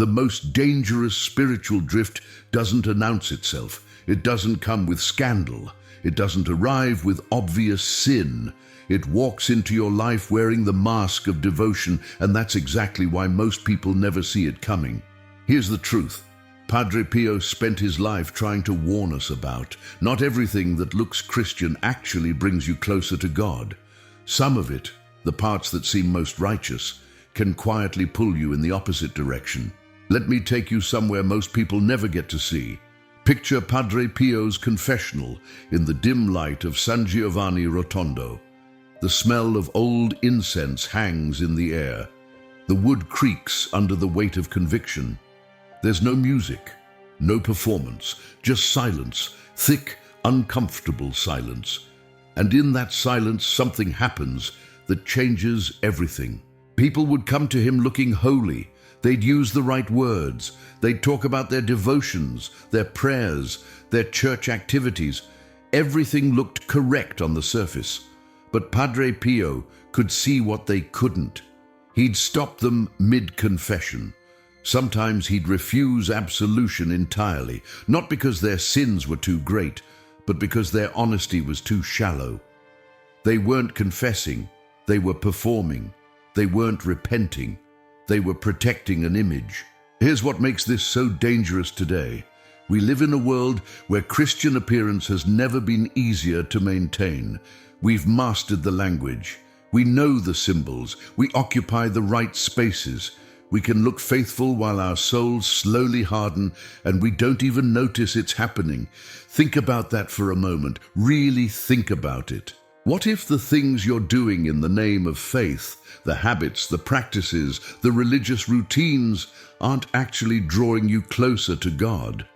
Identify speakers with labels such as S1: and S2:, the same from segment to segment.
S1: The most dangerous spiritual drift doesn't announce itself. It doesn't come with scandal. It doesn't arrive with obvious sin. It walks into your life wearing the mask of devotion, and that's exactly why most people never see it coming. Here's the truth. Padre Pio spent his life trying to warn us about. Not everything that looks Christian actually brings you closer to God. Some of it, the parts that seem most righteous, can quietly pull you in the opposite direction. Let me take you somewhere most people never get to see. Picture Padre Pio's confessional in the dim light of San Giovanni Rotondo. The smell of old incense hangs in the air. The wood creaks under the weight of conviction. There's no music, no performance, just silence, thick, uncomfortable silence. And in that silence, something happens that changes everything. People would come to him looking holy. They'd use the right words. They'd talk about their devotions, their prayers, their church activities. Everything looked correct on the surface. But Padre Pio could see what they couldn't. He'd stop them mid-confession. Sometimes he'd refuse absolution entirely, not because their sins were too great, but because their honesty was too shallow. They weren't confessing, they were performing. They weren't repenting, they were protecting an image. Here's what makes this so dangerous today. We live in a world where Christian appearance has never been easier to maintain. We've mastered the language. We know the symbols. We occupy the right spaces. We can look faithful while our souls slowly harden, and we don't even notice it's happening. Think about that for a moment. Really think about it. What if the things you're doing in the name of faith, the habits, the practices, the religious routines, aren't actually drawing you closer to God?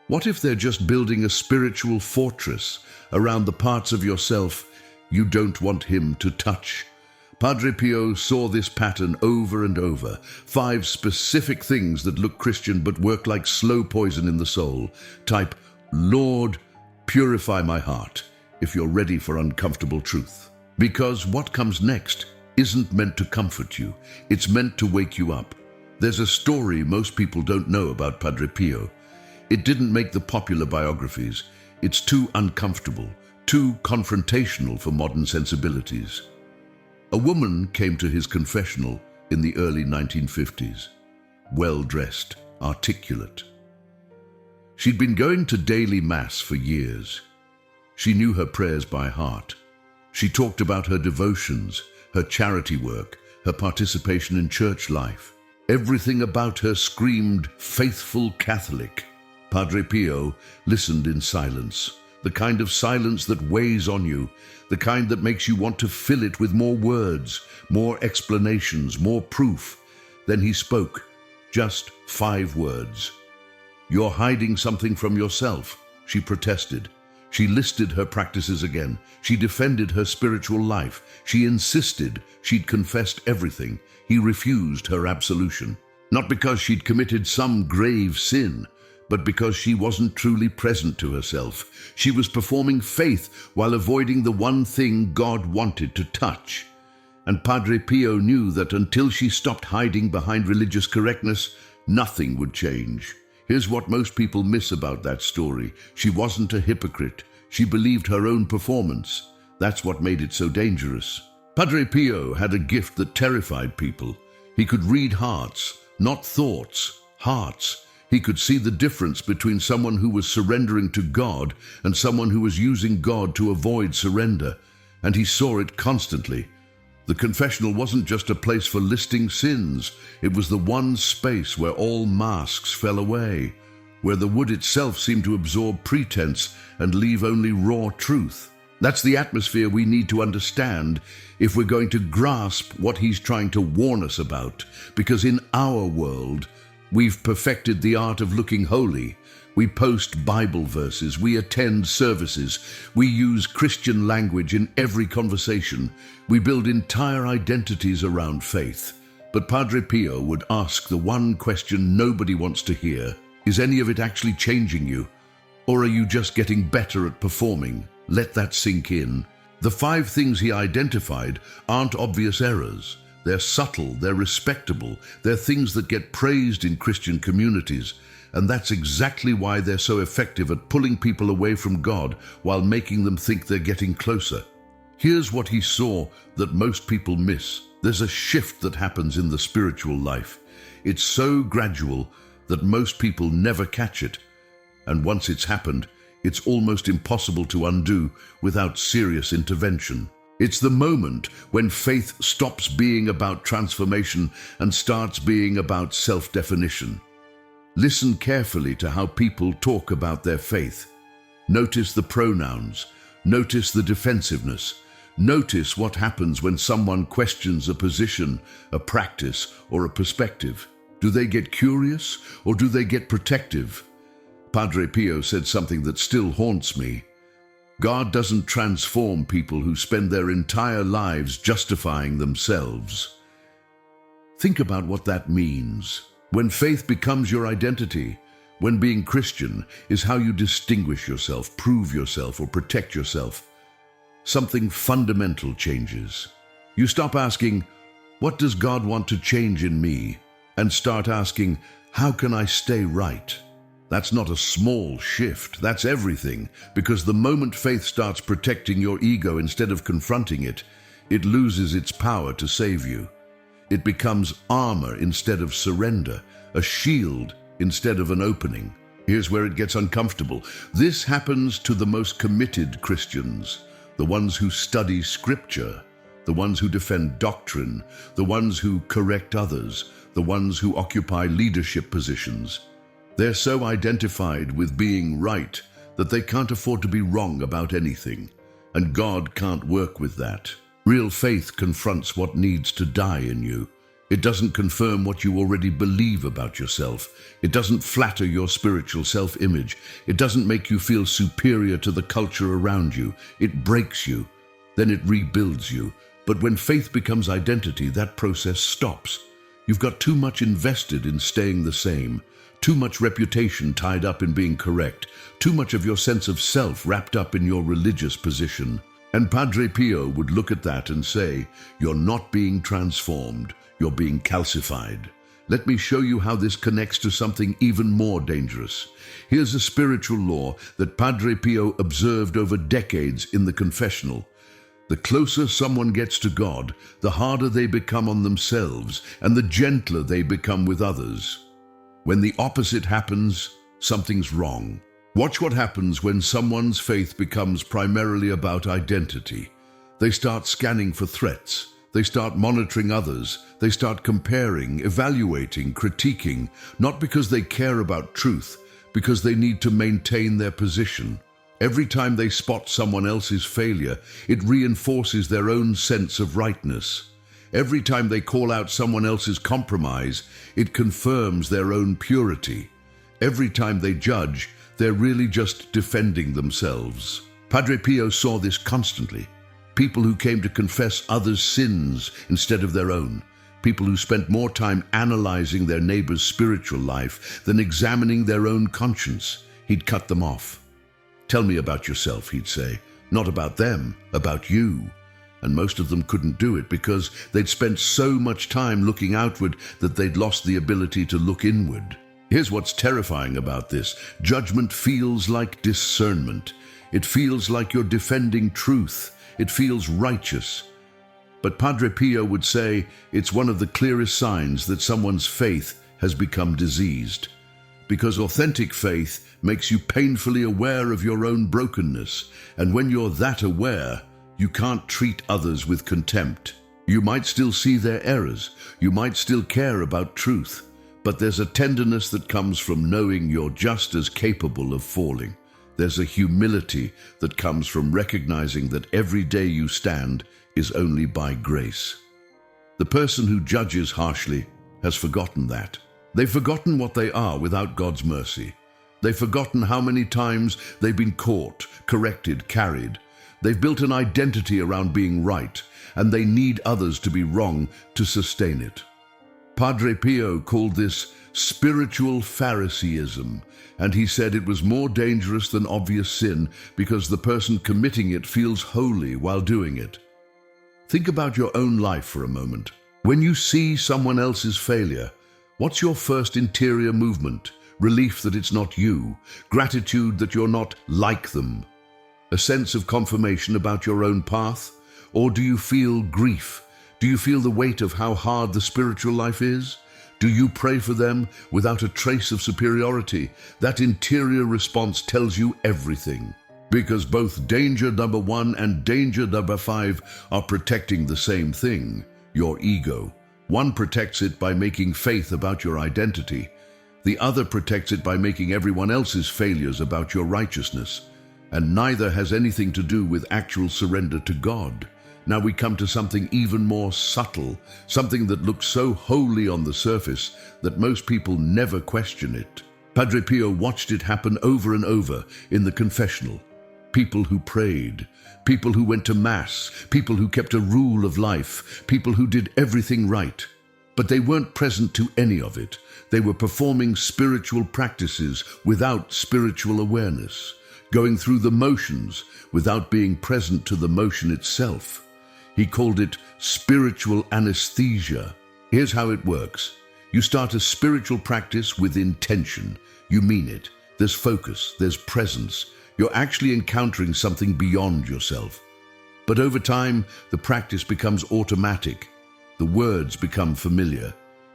S1: What if they're just building a spiritual fortress around the parts of yourself you don't want Him to touch? Padre Pio saw this pattern over and over. 5 specific things that look Christian but work like slow poison in the soul. Type, Lord, purify my heart, if you're ready for uncomfortable truth. Because what comes next isn't meant to comfort you. It's meant to wake you up. There's a story most people don't know about Padre Pio. It didn't make the popular biographies. It's too uncomfortable, too confrontational for modern sensibilities. A woman came to his confessional in the early 1950s, well-dressed, articulate. She'd been going to daily mass for years. She knew her prayers by heart. She talked about her devotions, her charity work, her participation in church life. Everything about her screamed, faithful Catholic. Padre Pio listened in silence, the kind of silence that weighs on you, the kind that makes you want to fill it with more words, more explanations, more proof. Then he spoke, just 5 words. "You're hiding something from yourself," she protested. She listed her practices again. She defended her spiritual life. She insisted she'd confessed everything. He refused her absolution. Not because she'd committed some grave sin, but because she wasn't truly present to herself. She was performing faith while avoiding the one thing God wanted to touch. And Padre Pio knew that until she stopped hiding behind religious correctness, nothing would change. Here's what most people miss about that story. She wasn't a hypocrite. She believed her own performance. That's what made it so dangerous. Padre Pio had a gift that terrified people. He could read hearts, not thoughts, hearts. He could see the difference between someone who was surrendering to God and someone who was using God to avoid surrender. And he saw it constantly. The confessional wasn't just a place for listing sins. It was the one space where all masks fell away, where the wood itself seemed to absorb pretense and leave only raw truth. That's the atmosphere we need to understand if we're going to grasp what he's trying to warn us about. Because in our world, we've perfected the art of looking holy. We post Bible verses, we attend services, we use Christian language in every conversation. We build entire identities around faith. But Padre Pio would ask the one question nobody wants to hear. Is any of it actually changing you? Or are you just getting better at performing? Let that sink in. The 5 things he identified aren't obvious errors. They're subtle, they're respectable, they're things that get praised in Christian communities, and that's exactly why they're so effective at pulling people away from God while making them think they're getting closer. Here's what he saw that most people miss. There's a shift that happens in the spiritual life. It's so gradual that most people never catch it. And once it's happened, it's almost impossible to undo without serious intervention. It's the moment when faith stops being about transformation and starts being about self-definition. Listen carefully to how people talk about their faith. Notice the pronouns. Notice the defensiveness. Notice what happens when someone questions a position, a practice, or a perspective. Do they get curious or do they get protective? Padre Pio said something that still haunts me. God doesn't transform people who spend their entire lives justifying themselves. Think about what that means. When faith becomes your identity, when being Christian is how you distinguish yourself, prove yourself, or protect yourself, something fundamental changes. You stop asking, "What does God want to change in me?" and start asking, "How can I stay right?" That's not a small shift, that's everything, because the moment faith starts protecting your ego instead of confronting it, it loses its power to save you. It becomes armor instead of surrender, a shield instead of an opening. Here's where it gets uncomfortable. This happens to the most committed Christians, the ones who study scripture, the ones who defend doctrine, the ones who correct others, the ones who occupy leadership positions. They're so identified with being right that they can't afford to be wrong about anything, and God can't work with that. Real faith confronts what needs to die in you. It doesn't confirm what you already believe about yourself. It doesn't flatter your spiritual self-image. It doesn't make you feel superior to the culture around you. It breaks you. Then it rebuilds you. But when faith becomes identity, that process stops. You've got too much invested in staying the same. Too much reputation tied up in being correct, too much of your sense of self wrapped up in your religious position. And Padre Pio would look at that and say, "You're not being transformed, you're being calcified." Let me show you how this connects to something even more dangerous. Here's a spiritual law that Padre Pio observed over decades in the confessional. The closer someone gets to God, the harder they become on themselves, and the gentler they become with others. When the opposite happens, something's wrong. Watch what happens when someone's faith becomes primarily about identity. They start scanning for threats. They start monitoring others. They start comparing, evaluating, critiquing, not because they care about truth, because they need to maintain their position. Every time they spot someone else's failure, it reinforces their own sense of rightness. Every time they call out someone else's compromise, it confirms their own purity. Every time they judge, they're really just defending themselves. Padre Pio saw this constantly. People who came to confess others' sins instead of their own. People who spent more time analyzing their neighbor's spiritual life than examining their own conscience. He'd cut them off. "Tell me about yourself," he'd say. "Not about them, about you." And most of them couldn't do it because they'd spent so much time looking outward that they'd lost the ability to look inward. Here's what's terrifying about this. Judgment feels like discernment. It feels like you're defending truth. It feels righteous. But Padre Pio would say it's one of the clearest signs that someone's faith has become diseased. Because authentic faith makes you painfully aware of your own brokenness. And when you're that aware, you can't treat others with contempt. You might still see their errors. You might still care about truth. But there's a tenderness that comes from knowing you're just as capable of falling. There's a humility that comes from recognizing that every day you stand is only by grace. The person who judges harshly has forgotten that. They've forgotten what they are without God's mercy. They've forgotten how many times they've been caught, corrected, carried. They've built an identity around being right, and they need others to be wrong to sustain it. Padre Pio called this spiritual phariseism, and he said it was more dangerous than obvious sin because the person committing it feels holy while doing it. Think about your own life for a moment. When you see someone else's failure, what's your first interior movement? Relief that it's not you, gratitude that you're not like them, a sense of confirmation about your own path? Or do you feel grief? Do you feel the weight of how hard the spiritual life is? Do you pray for them without a trace of superiority? That interior response tells you everything. Because both danger number 1 and danger number 5 are protecting the same thing, your ego. One protects it by making faith about your identity. The other protects it by making everyone else's failures about your righteousness. And neither has anything to do with actual surrender to God. Now we come to something even more subtle, something that looks so holy on the surface that most people never question it. Padre Pio watched it happen over and over in the confessional. People who prayed, people who went to Mass, people who kept a rule of life, people who did everything right. But they weren't present to any of it. They were performing spiritual practices without spiritual awareness, going through the motions without being present to the motion itself. He called it spiritual anesthesia. Here's how it works. You start a spiritual practice with intention. You mean it. There's focus, there's presence. You're actually encountering something beyond yourself. But over time, the practice becomes automatic. The words become familiar.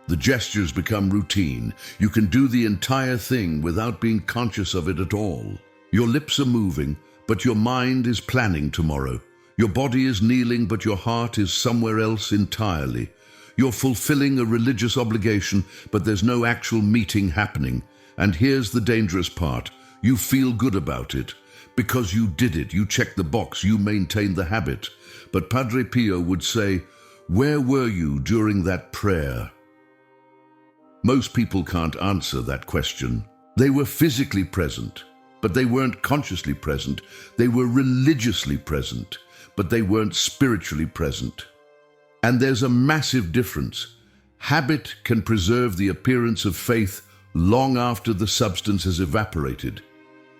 S1: The gestures become routine. You can do the entire thing without being conscious of it at all. Your lips are moving, but your mind is planning tomorrow. Your body is kneeling, but your heart is somewhere else entirely. You're fulfilling a religious obligation, but there's no actual meeting happening. And here's the dangerous part. You feel good about it. Because you did it, you checked the box, you maintained the habit. But Padre Pio would say, where were you during that prayer? Most people can't answer that question. They were physically present, but they weren't consciously present. They were religiously present, but they weren't spiritually present. And there's a massive difference. Habit can preserve the appearance of faith long after the substance has evaporated.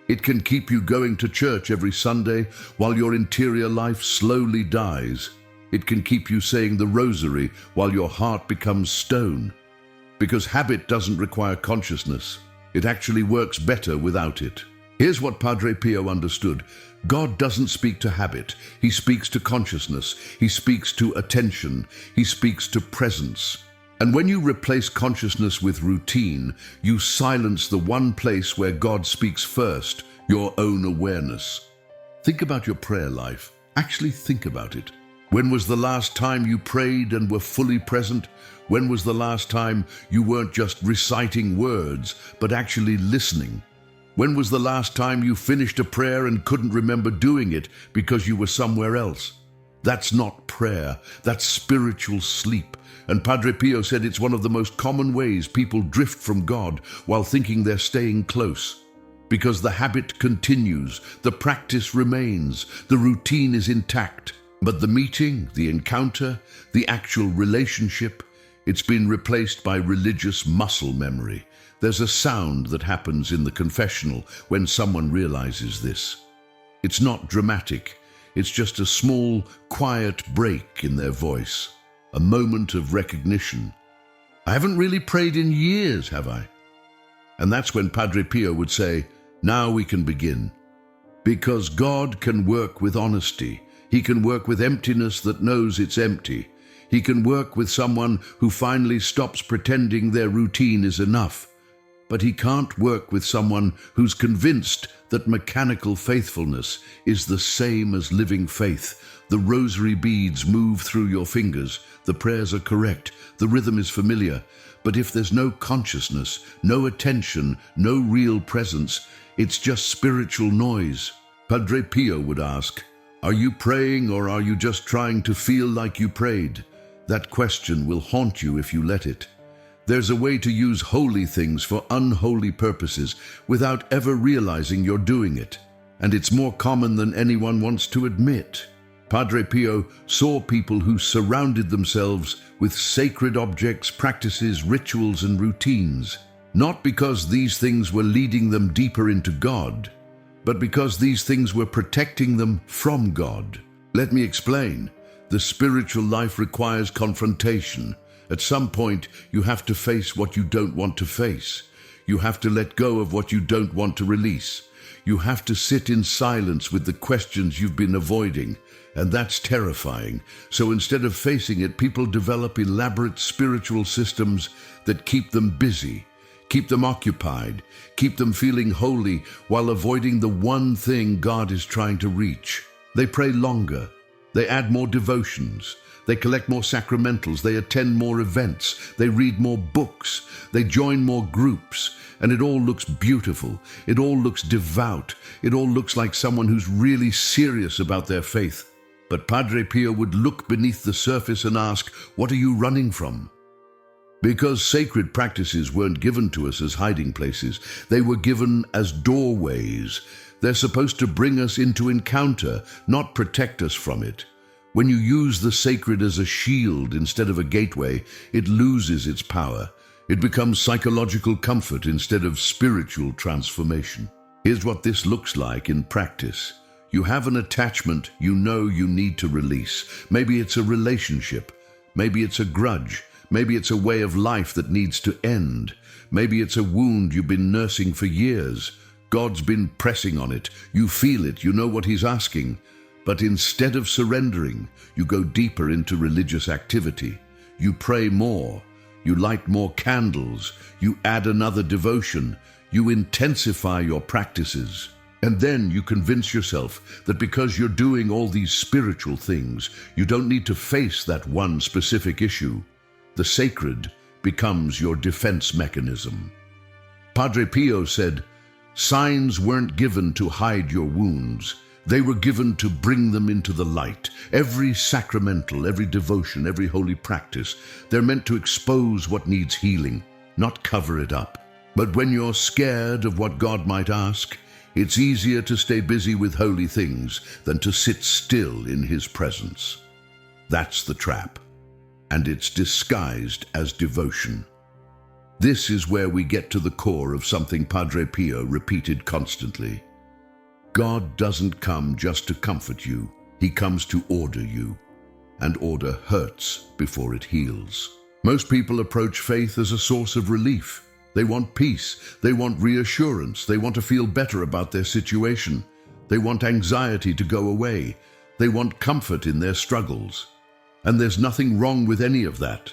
S1: It can keep you going to church every Sunday while your interior life slowly dies. It can keep you saying the rosary while your heart becomes stone. Because habit doesn't require consciousness. It actually works better without it. Here's what Padre Pio understood. God doesn't speak to habit. He speaks to consciousness. He speaks to attention. He speaks to presence. And when you replace consciousness with routine, you silence the one place where God speaks first, your own awareness. Think about your prayer life. Actually think about it. When was the last time you prayed and were fully present? When was the last time you weren't just reciting words, but actually listening? When was the last time you finished a prayer and couldn't remember doing it because you were somewhere else? That's not prayer, that's spiritual sleep. And Padre Pio said it's one of the most common ways people drift from God while thinking they're staying close. Because the habit continues, the practice remains, the routine is intact. But the meeting, the encounter, the actual relationship, it's been replaced by religious muscle memory. There's a sound that happens in the confessional when someone realizes this. It's not dramatic. It's just a small, quiet break in their voice, a moment of recognition. I haven't really prayed in years, have I? And that's when Padre Pio would say, now we can begin. Because God can work with honesty. He can work with emptiness that knows it's empty. He can work with someone who finally stops pretending their routine is enough. But he can't work with someone who's convinced that mechanical faithfulness is the same as living faith. The rosary beads move through your fingers, the prayers are correct, the rhythm is familiar. But if there's no consciousness, no attention, no real presence, it's just spiritual noise. Padre Pio would ask, are you praying or are you just trying to feel like you prayed? That question will haunt you if you let it. There's a way to use holy things for unholy purposes without ever realizing you're doing it. And it's more common than anyone wants to admit. Padre Pio saw people who surrounded themselves with sacred objects, practices, rituals, and routines, not because these things were leading them deeper into God, but because these things were protecting them from God. Let me explain. The spiritual life requires confrontation. At some point, you have to face what you don't want to face. You have to let go of what you don't want to release. You have to sit in silence with the questions you've been avoiding, and that's terrifying. So instead of facing it, people develop elaborate spiritual systems that keep them busy, keep them occupied, keep them feeling holy while avoiding the one thing God is trying to reach. They pray longer. They add more devotions. They collect more sacramentals. They attend more events. They read more books. They join more groups. And it all looks beautiful. It all looks devout. It all looks like someone who's really serious about their faith. But Padre Pio would look beneath the surface and ask, "What are you running from?" Because sacred practices weren't given to us as hiding places. They were given as doorways. They're supposed to bring us into encounter, not protect us from it. When you use the sacred as a shield instead of a gateway, it loses its power. It becomes psychological comfort instead of spiritual transformation. Here's what this looks like in practice. You have an attachment you know you need to release. Maybe it's a relationship. Maybe it's a grudge. Maybe it's a way of life that needs to end. Maybe it's a wound you've been nursing for years. God's been pressing on it. You feel it. You know what He's asking. But instead of surrendering, you go deeper into religious activity. You pray more. You light more candles. You add another devotion. You intensify your practices. And then you convince yourself that because you're doing all these spiritual things, you don't need to face that one specific issue. The sacred becomes your defense mechanism. Padre Pio said, "Signs weren't given to hide your wounds. They were given to bring them into the light. Every sacramental, every devotion, every holy practice, they're meant to expose what needs healing, not cover it up. But when you're scared of what God might ask, it's easier to stay busy with holy things than to sit still in His presence." That's the trap. And it's disguised as devotion. This is where we get to the core of something Padre Pio repeated constantly. God doesn't come just to comfort you. He comes to order you. And order hurts before it heals. Most people approach faith as a source of relief. They want peace. They want reassurance. They want to feel better about their situation. They want anxiety to go away. They want comfort in their struggles. And there's nothing wrong with any of that.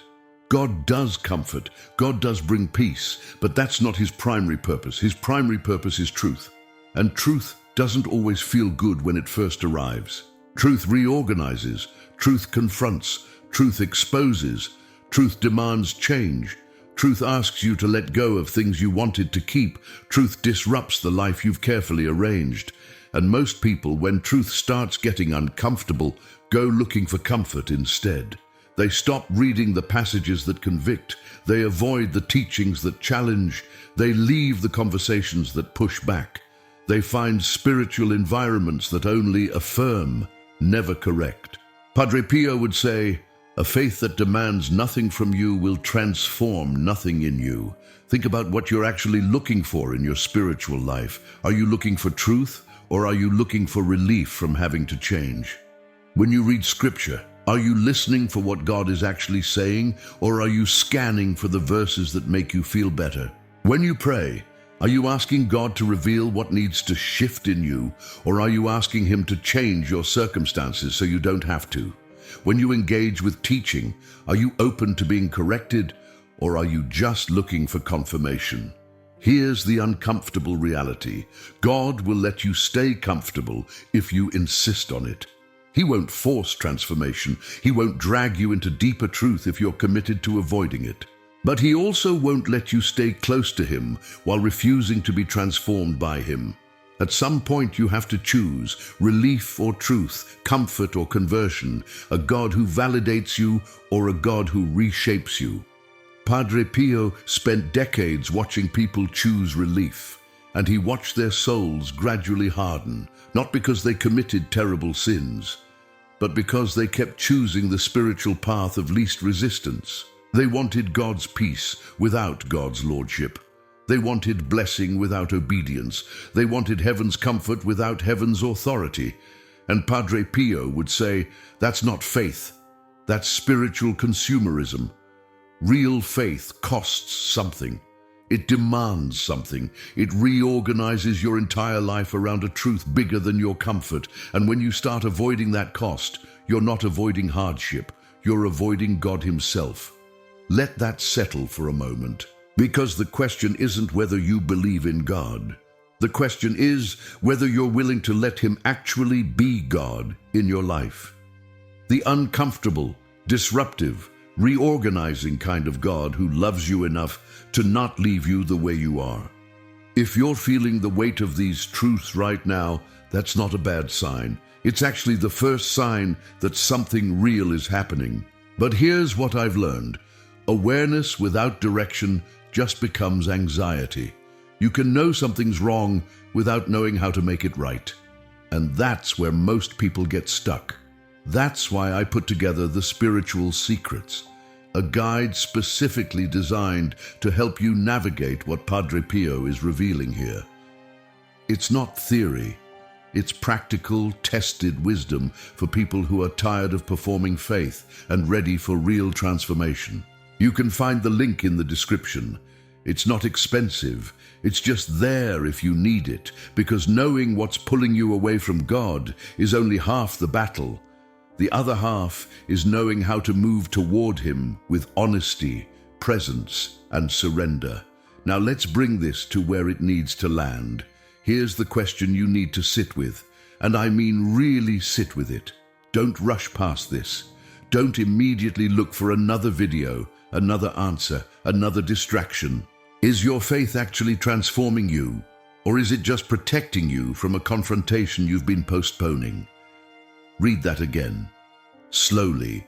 S1: God does comfort. God does bring peace. But that's not His primary purpose. His primary purpose is truth. And truth doesn't always feel good when it first arrives. Truth reorganizes. Truth confronts. Truth exposes. Truth demands change. Truth asks you to let go of things you wanted to keep. Truth disrupts the life you've carefully arranged. And most people, when truth starts getting uncomfortable, go looking for comfort instead. They stop reading the passages that convict. They avoid the teachings that challenge. They leave the conversations that push back. They find spiritual environments that only affirm, never correct. Padre Pio would say, "A faith that demands nothing from you will transform nothing in you." Think about what you're actually looking for in your spiritual life. Are you looking for truth, or are you looking for relief from having to change? When you read Scripture, are you listening for what God is actually saying, or are you scanning for the verses that make you feel better? When you pray, are you asking God to reveal what needs to shift in you, or are you asking Him to change your circumstances so you don't have to? When you engage with teaching, are you open to being corrected, or are you just looking for confirmation? Here's the uncomfortable reality. God will let you stay comfortable if you insist on it. He won't force transformation. He won't drag you into deeper truth if you're committed to avoiding it. But He also won't let you stay close to Him while refusing to be transformed by Him. At some point you have to choose relief or truth, comfort or conversion, a God who validates you or a God who reshapes you. Padre Pio spent decades watching people choose relief, and he watched their souls gradually harden, not because they committed terrible sins, but because they kept choosing the spiritual path of least resistance. They wanted God's peace without God's lordship. They wanted blessing without obedience. They wanted heaven's comfort without heaven's authority. And Padre Pio would say, that's not faith, that's spiritual consumerism. Real faith costs something. It demands something. It reorganizes your entire life around a truth bigger than your comfort. And when you start avoiding that cost, you're not avoiding hardship, you're avoiding God Himself. Let that settle for a moment, because the question isn't whether you believe in God. The question is whether you're willing to let Him actually be God in your life. The uncomfortable, disruptive, reorganizing kind of God who loves you enough to not leave you the way you are. If you're feeling the weight of these truths right now, that's not a bad sign. It's actually the first sign that something real is happening. But here's what I've learned. Awareness without direction just becomes anxiety. You can know something's wrong without knowing how to make it right. And that's where most people get stuck. That's why I put together the Spiritual Secrets, a guide specifically designed to help you navigate what Padre Pio is revealing here. It's not theory. It's practical, tested wisdom for people who are tired of performing faith and ready for real transformation. You can find the link in the description. It's not expensive. It's just there if you need it, because knowing what's pulling you away from God is only half the battle. The other half is knowing how to move toward Him with honesty, presence, and surrender. Now let's bring this to where it needs to land. Here's the question you need to sit with, and I mean really sit with it. Don't rush past this. Don't immediately look for another video, another answer, another distraction. Is your faith actually transforming you, or is it just protecting you from a confrontation you've been postponing? Read that again, slowly,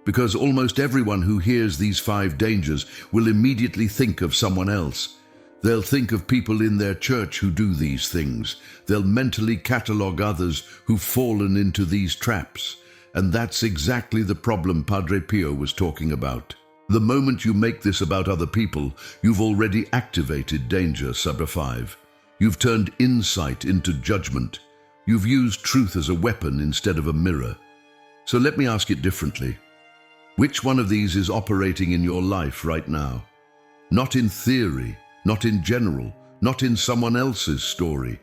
S1: because almost everyone who hears these 5 dangers will immediately think of someone else. They'll think of people in their church who do these things. They'll mentally catalog others who've fallen into these traps. And that's exactly the problem Padre Pio was talking about. The moment you make this about other people, you've already activated danger number 5. You've turned insight into judgment. You've used truth as a weapon instead of a mirror. So let me ask it differently. Which one of these is operating in your life right now? Not in theory, not in general, not in someone else's story.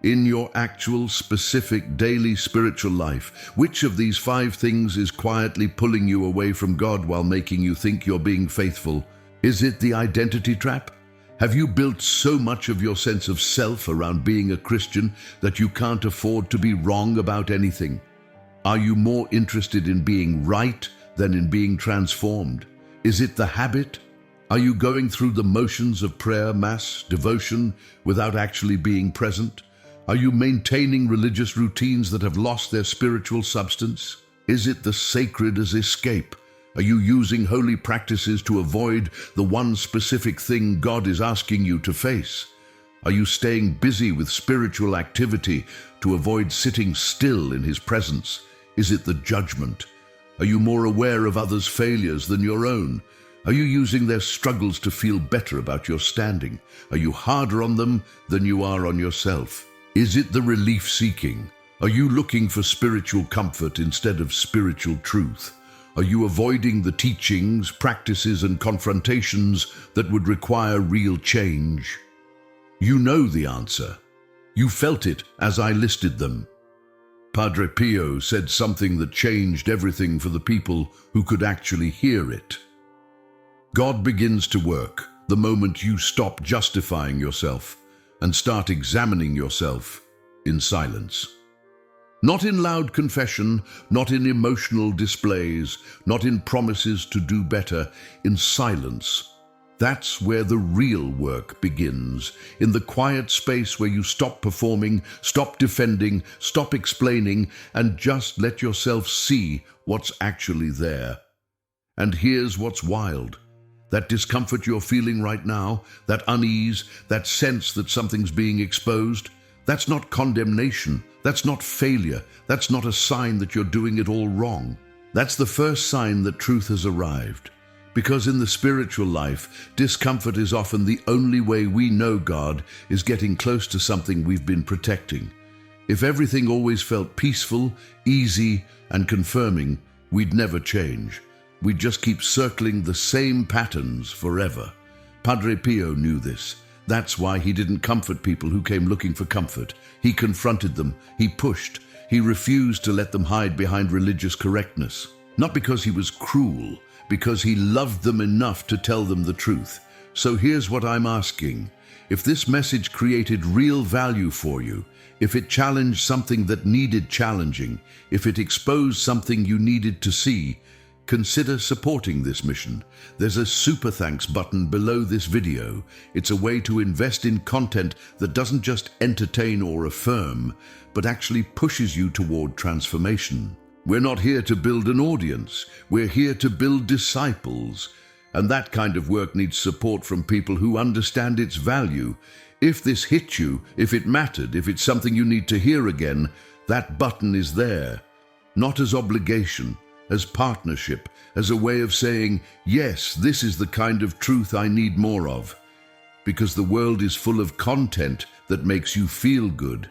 S1: In your actual, specific, daily spiritual life, which of these 5 things is quietly pulling you away from God while making you think you're being faithful? Is it the identity trap? Have you built so much of your sense of self around being a Christian that you can't afford to be wrong about anything? Are you more interested in being right than in being transformed? Is it the habit? Are you going through the motions of prayer, mass, devotion without actually being present? Are you maintaining religious routines that have lost their spiritual substance? Is it the sacred as escape? Are you using holy practices to avoid the one specific thing God is asking you to face? Are you staying busy with spiritual activity to avoid sitting still in His presence? Is it the judgment? Are you more aware of others' failures than your own? Are you using their struggles to feel better about your standing? Are you harder on them than you are on yourself? Is it the relief-seeking? Are you looking for spiritual comfort instead of spiritual truth? Are you avoiding the teachings, practices, and confrontations that would require real change? You know the answer. You felt it as I listed them. Padre Pio said something that changed everything for the people who could actually hear it. God begins to work the moment you stop justifying yourself and start examining yourself in silence. Not in loud confession, not in emotional displays, not in promises to do better, in silence. That's where the real work begins, in the quiet space where you stop performing, stop defending, stop explaining, and just let yourself see what's actually there. And here's what's wild. That discomfort you're feeling right now, that unease, that sense that something's being exposed, that's not condemnation, that's not failure, that's not a sign that you're doing it all wrong. That's the first sign that truth has arrived. Because in the spiritual life, discomfort is often the only way we know God is getting close to something we've been protecting. If everything always felt peaceful, easy, and confirming, we'd never change. We'd just keep circling the same patterns forever. Padre Pio knew this. That's why he didn't comfort people who came looking for comfort. He confronted them, he pushed, he refused to let them hide behind religious correctness. Not because he was cruel, because he loved them enough to tell them the truth. So here's what I'm asking. If this message created real value for you, if it challenged something that needed challenging, if it exposed something you needed to see, consider supporting this mission. There's a super thanks button below this video. It's a way to invest in content that doesn't just entertain or affirm, but actually pushes you toward transformation. We're not here to build an audience. We're here to build disciples. And that kind of work needs support from people who understand its value. If this hit you, if it mattered, if it's something you need to hear again, that button is there. Not as obligation, as partnership, as a way of saying, yes, this is the kind of truth I need more of. Because the world is full of content that makes you feel good.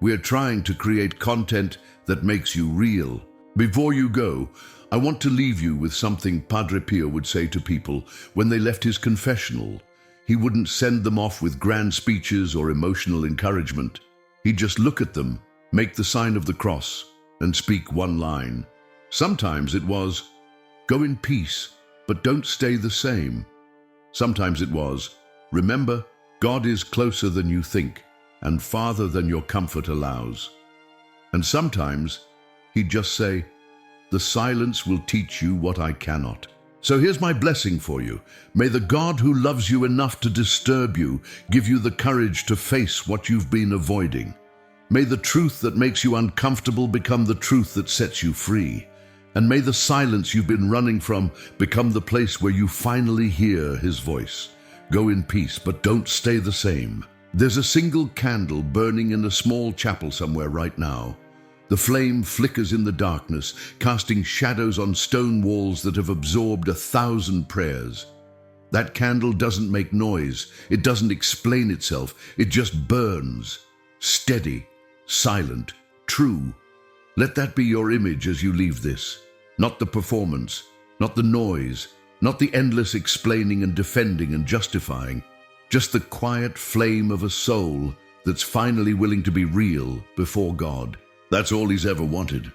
S1: We're trying to create content that makes you real. Before you go, I want to leave you with something Padre Pio would say to people when they left his confessional. He wouldn't send them off with grand speeches or emotional encouragement. He'd just look at them, make the sign of the cross, and speak one line. Sometimes it was, go in peace, but don't stay the same. Sometimes it was, remember, God is closer than you think, and farther than your comfort allows. And sometimes he'd just say, the silence will teach you what I cannot. So here's my blessing for you. May the God who loves you enough to disturb you give you the courage to face what you've been avoiding. May the truth that makes you uncomfortable become the truth that sets you free. And may the silence you've been running from become the place where you finally hear his voice. Go in peace, but don't stay the same. There's a single candle burning in a small chapel somewhere right now. The flame flickers in the darkness, casting shadows on stone walls that have absorbed 1,000 prayers. That candle doesn't make noise. It doesn't explain itself. It just burns. Steady, silent, true. Let that be your image as you leave this. Not the performance, not the noise, not the endless explaining and defending and justifying. Just the quiet flame of a soul that's finally willing to be real before God. That's all he's ever wanted.